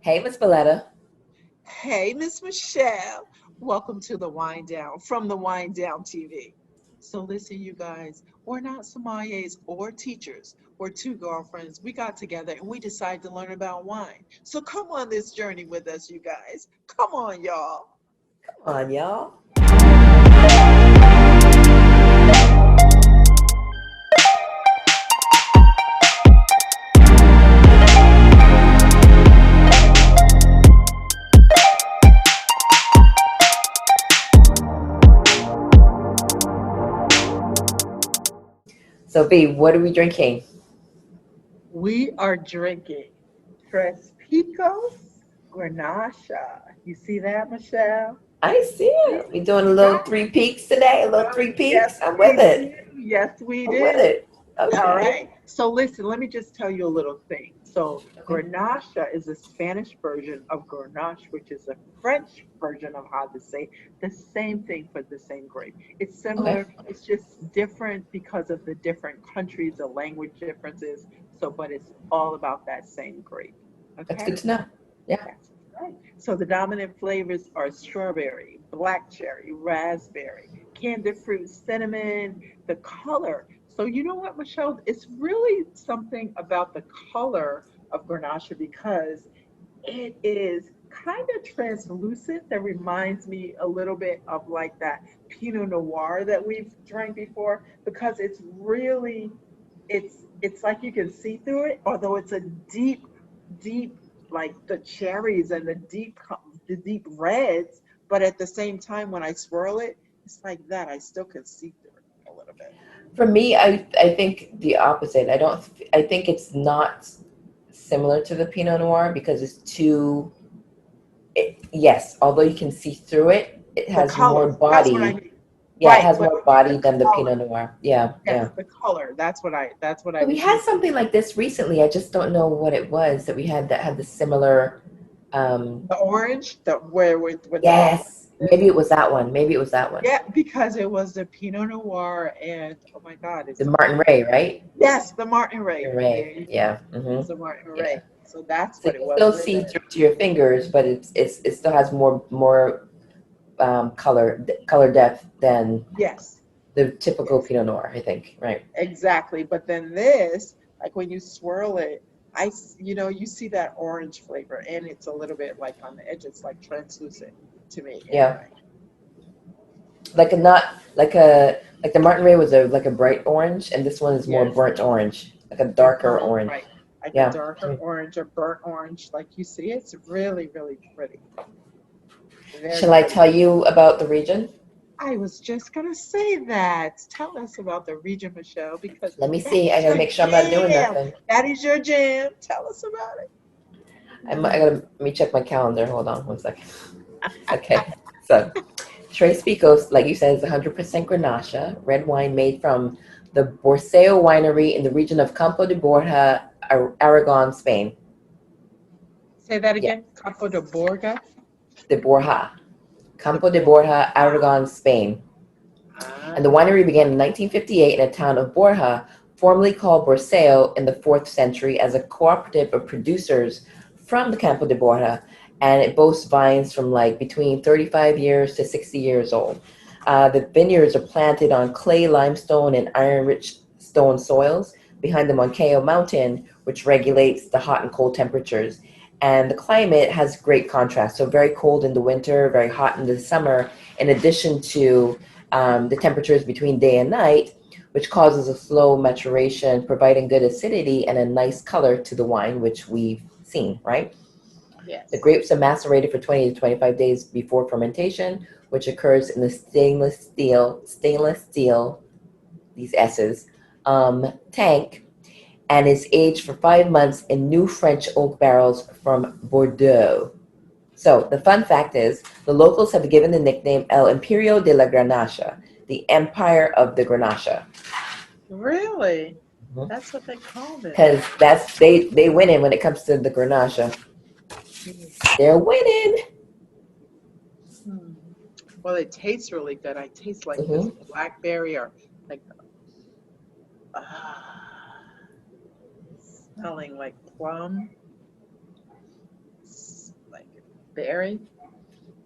Hey, Miss Valletta. Hey, Miss Michelle. Welcome to the Wind Down from the Wind Down TV. So, listen, you guys, we're not sommeliers or teachers. We're two girlfriends. We got together and we decided to learn about wine. So, come on this journey with us, you guys. Come on, y'all. Come on, y'all. So, B, what are we drinking? We are drinking Tres Picos Garnacha. You see that, Michelle? I see See? it. We doing a little three peaks today. A little three Yes, peaks. I'm with we it. do. Yes, we I'm with do. it. All Okay. right. So listen, let me just tell you a little thing. So Okay. Grenache is a Spanish version of Grenache, which is a French version of how to say the same thing for the same grape. It's Okay. similar. It's just different because of the different countries, the language differences. So, but it's all about that same grape. That's Okay. good to know. Yeah. That's right. So the dominant flavors are strawberry, black cherry, raspberry, candied fruit, cinnamon, the color. So you know what, Michelle? It's really something about the color of Grenache because it is kind of translucent that reminds me a little bit of like that Pinot Noir that we've drank before because it's really it's like you can see through it, although it's a deep like the cherries and the deep reds, but at the same time when I swirl it, it's like that. I still can see through it a little bit. For me, I think the opposite. I don't. I think it's not similar to the Pinot Noir because it's too. Yes, although you can see through it, it The has more color, that's what I body. mean. Yeah, it Right, has but more I mean the body than the color. Pinot Noir. Yeah, Yes, yeah. the color. That's what I So we was had looking something like this recently. I just don't know what it was that we had that had the similar. Um, the orange, the where with the all yes, maybe it was that one. Maybe it was that one. yeah, because it was the Pinot Noir and oh my God, The it's Martin Ray, right? yes, the Martin Ray. Martin There Ray. you go. Yeah. It was the Martin Yeah. Ray. So that's So what you it can was still with see it. through to your fingers, but it still has more color depth than Yes, the typical yes, Pinot Noir. I think. Right. exactly. But then this, like when you swirl it, you see that orange flavor, and it's a little bit like on the edge. It's like translucent to me, Yeah. anyway. Like a not like the Martin Ray was a like a bright orange, and this one is more Yes, burnt orange, like a a darker burnt, orange. right, like a Yeah. darker orange, a burnt orange, like you see. It's really, really pretty, very Shall I pretty. tell you about the region? I was just gonna say that. Tell us about the region, Michelle, because Let me that see. I is gotta your make sure I'm not doing jam. nothing. That is your jam. Tell us about it. I gotta let me check my calendar. Hold on one second. Okay. So Tres Picos, like you said, is 100% Grenache, red wine made from the Borsao winery in the region of Campo de Borja, Aragon, Spain. Say that Yeah, again. Campo de Borga, de Borja. de Campo de Borja, Borja. Aragon, Spain. And the Ah, winery began in 1958 in a town of Borja, formerly called Borsao, in the 4th century as a cooperative of producers from the Campo de Borja. And it boasts vines from like between 35 years to 60 years old. The vineyards are planted on clay, limestone, and iron-rich stone soils behind the Moncayo Mountain, which regulates the hot and cold temperatures. And the climate has great contrast. So very cold in the winter, very hot in the summer, in addition to the temperatures between day and night, which causes a slow maturation, providing good acidity and a nice color to the wine, which we've seen, right? The yes. grapes are macerated for 20 to 25 days before fermentation, which occurs in the stainless steel, these S's, tank, and is aged for 5 months in new French oak barrels from Bordeaux. So the fun fact is, the locals have given the nickname El Imperio de la Granacha, the Empire of the Grenache, Really? That's what they called it. because that's they winning when it comes to the Grenache. Hmm. They're winning. Hmm. Well, it tastes really good. I taste like this Hmm. blackberry or like ah, smelling like plum, berry,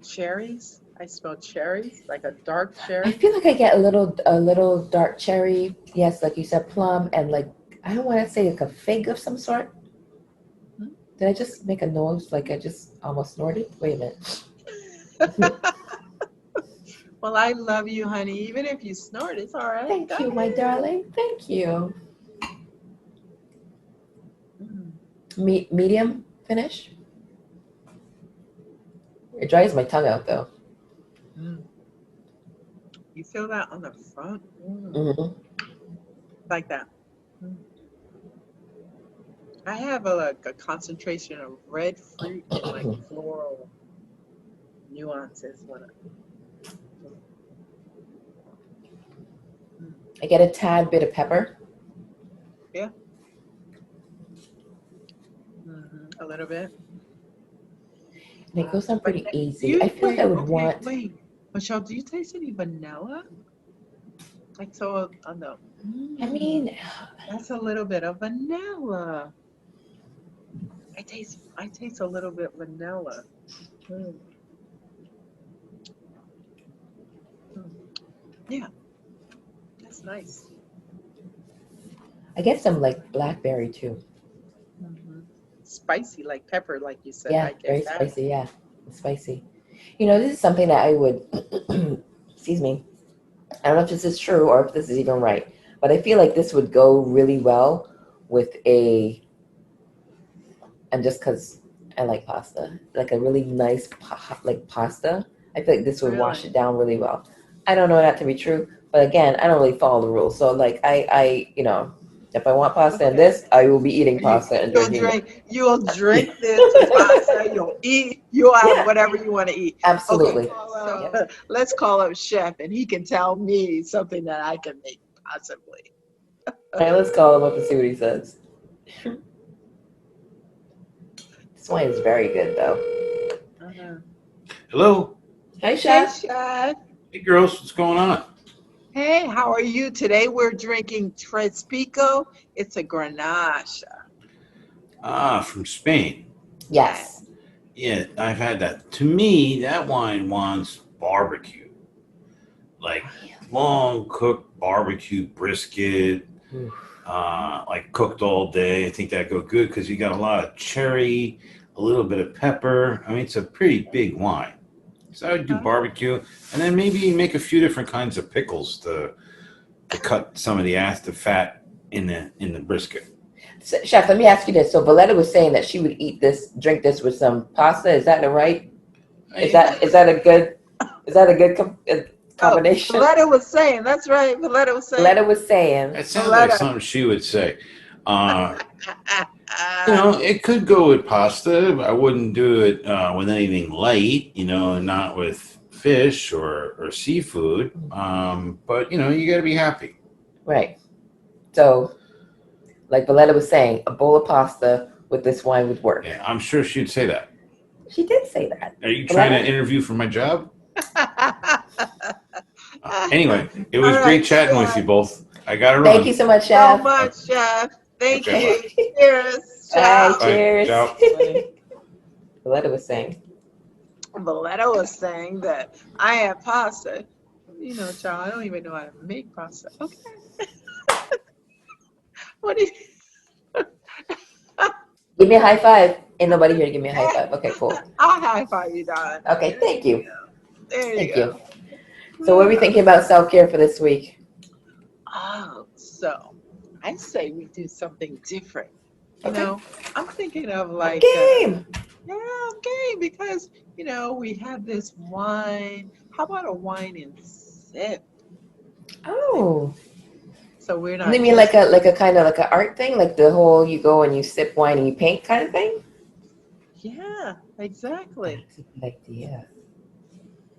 cherries. I smell cherries, like a dark I cherry. feel like I get a little dark cherry. Yes, like you said, plum, and like I don't want to say like a fig of some sort. Hmm? Did I just make a noise like I just almost snorted? Wait a minute. Well, I love you, honey. Even if you snort, it's all right. Go Thank you, my ahead. darling. Thank you. Mm, Medium finish. It dries my tongue out though. mm. You feel that on the front, Hmm. like that. Mm. I have like a concentration of red fruit and like floral nuances when mm, I get a tad bit of pepper, yeah, a little bit. and it goes on But pretty do easy. I you feel like I wait? would Okay, want. wait, Michelle. Do you taste any vanilla? Like so on the. I mean, That's a little bit of vanilla. I taste a little bit vanilla. Mm, mm. Yeah, that's nice. I get some like blackberry too. hmm Spicy, like pepper, like you said. Yeah, I get very that. spicy. Yeah, it's spicy. This is something that I would. Excuse me. I don't know if this is true or if this is even right, but I feel like this would go really well with and just because I like pasta, like a really nice like pasta. I feel like this would wash Really? it down really well. I don't know that to be true, but again, I don't really follow the rules. So like if I want pasta and Okay. this, I will be eating You pasta and you'll drinking this. drink you'll drink this pasta. You'll eat. You'll have Yeah, whatever you want to eat. Okay. absolutely. So Yep. let's call up chef, and he can tell me something that I can make possibly. All right, let's call him up and see what he says. This wine is very good though. Uh-huh. Hello. Hi, Hey, chef. chef. Hey, girls. What's going on? Hey, how are you today? We're drinking Tres Pico. It's a Grenache. Ah, from Spain. Yeah. Yes. Yeah, I've had that. To me, that wine wants barbecue, like long cooked barbecue brisket, Oof. like cooked all day. I think that go good because you got a lot of cherry, a little bit of pepper. I mean, it's a pretty big wine. So I would do Okay. barbecue, and then maybe make a few different kinds of pickles to cut some of the fat in the brisket. So, chef, let me ask you this. So Valletta was saying that she would drink this with some pasta. Is that the right? Is I, that is that a good Oh, combination? Valletta was saying, that's right. Valletta was saying, Valletta was saying, That sounds like Valletta. something she would say. Uh, it could go with pasta. I wouldn't do it with anything light, and not with fish or seafood. But you got to be happy. right. So, like Valletta was saying, a bowl of pasta with this wine would work. Yeah, I'm sure she'd say that. She did say that. Are you trying to Valletta? interview for my job? All Anyway, it was great right, chatting with you Chef. both. I got to Thank you run. so much, So chef. much, Chef. Thank Okay, bye. you. Cheers. All right, Ciao. Bye. cheers. Ciao. Valletta was saying, Valletta was saying that I had pasta. Child, I don't even know how to make pasta. Okay. What do you give me a high five. Ain't nobody here to give me a high five. Okay, cool. I'll high five you, darling. Okay, There thank you you. go. There you Thank you. go. So, what are we thinking about self care for this week? Oh, so I say we do something different. You Okay. know, I'm thinking of I'm like, game. yeah, okay, because, we have this wine. How about a wine and sip thing? Oh. So we're You not mean just, like a kind of like an art thing, like the whole you go and you sip wine and you paint kind of thing? yeah, exactly. That's a good idea.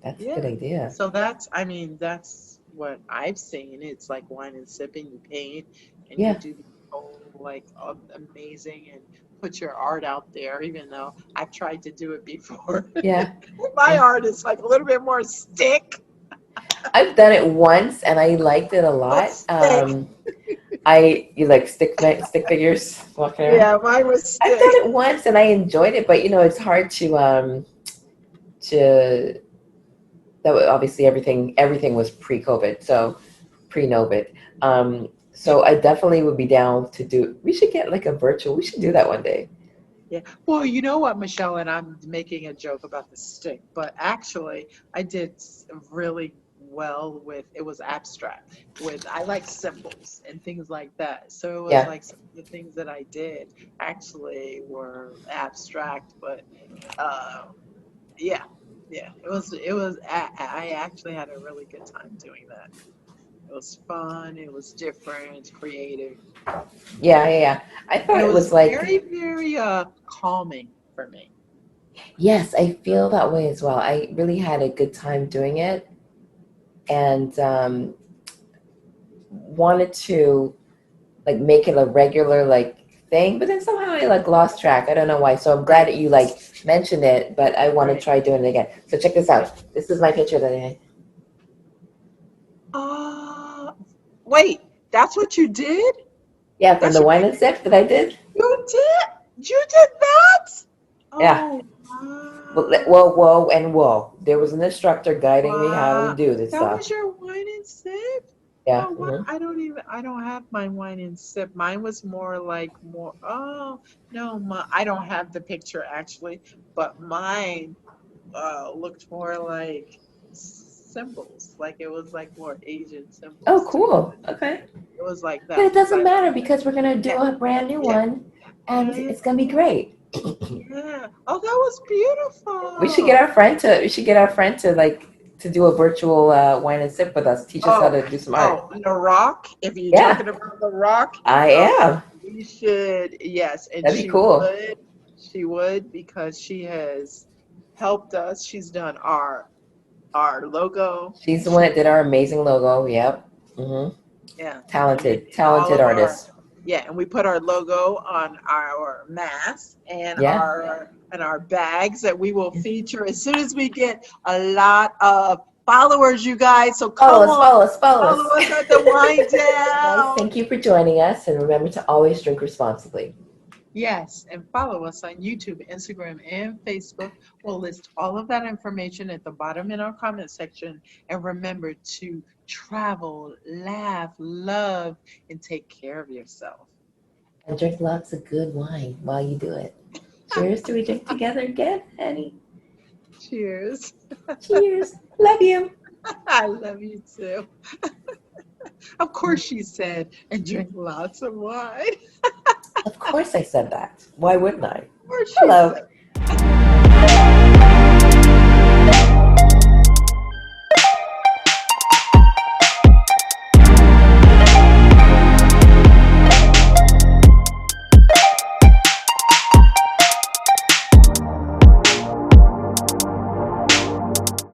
That's a good Yeah. idea. So I mean, that's what I've seen. It's like wine and sipping, you paint and you Yeah, do the whole like amazing and put your art out there, even though I've tried to do it before. yeah. My And art is like a little bit more stick, I've done it once and I liked it a but lot. stick. You like stick figures walking around. Yeah, mine was I've done stick. it once and I enjoyed it, but it's hard to to that was obviously everything was pre-COVID, so pre-Novit. So I definitely would be down to do. We should get like a virtual. We should do that one day. Yeah. Well, you know what, Michelle, and I'm making a joke about the stick, but actually, I did really well with it was abstract. With I like symbols and things like that. So it was Yeah. like some of the things that I did actually were abstract, but uh, yeah, yeah, it was. I actually had a really good time doing that. It was fun. It was different, creative. Yeah, yeah, yeah. I And thought it it was was like, very, very calming for me. yes, I feel that way as well. I really had a good time doing it, and wanted to like make it a regular like thing, but then somehow I like lost track. I don't know why. So I'm glad Right, that you like mentioned it, but I want to right. try doing it again. So check this out. This is my picture that I Uh, wait, that's what you did? yeah, from That's the your wine and picture? sip that I did. You did? You did that? Yeah. Oh, Whoa, wow. whoa, and whoa. There was an instructor guiding me how to Wow. do this That stuff. was your wine and sip? Yeah. Oh, wow. I don't have my wine and sip. Mine was more like more, oh, no, I don't have the picture actually, but mine looked more like symbols. Like it was like more Asian Oh, symbols to me. cool. Okay. It was like But it that because doesn't I matter like that. because we're gonna do Yeah, a brand new yeah, one, yeah, and yeah, it's gonna be great. yeah. Oh, that was We should get beautiful. our friend to. We should get our friend to like to do a virtual wine and sip with us. Teach us how Oh, to do some art. oh, The Rock. If you're Yeah, talking about The Rock, I okay, am. we should. Yes, and That'd be cool. she would because she has helped us. She's done our logo. She's the one that She, did our amazing logo. Yep. yeah, and we Talented, did all talented of our. artist. Yeah, and we put our logo on our mask Yeah. and our bags that we will feature as soon as we get a lot of followers, you guys. So Follow come us, on, follow us, follow follow us. us at the Wind Guys, Down. thank you for joining us, and remember to always drink responsibly. Yes, and follow us on YouTube, Instagram, and Facebook. We'll list all of that information at the bottom in our comment section. And remember to travel, laugh, love, and take care of yourself. And drink lots of good wine while you do it. Cheers till we drink together again, honey. Cheers. Cheers. Love you. I love you too. Of course, she said, and drink lots of wine. Of course I said that. Why wouldn't I? Of course, she Hello. said.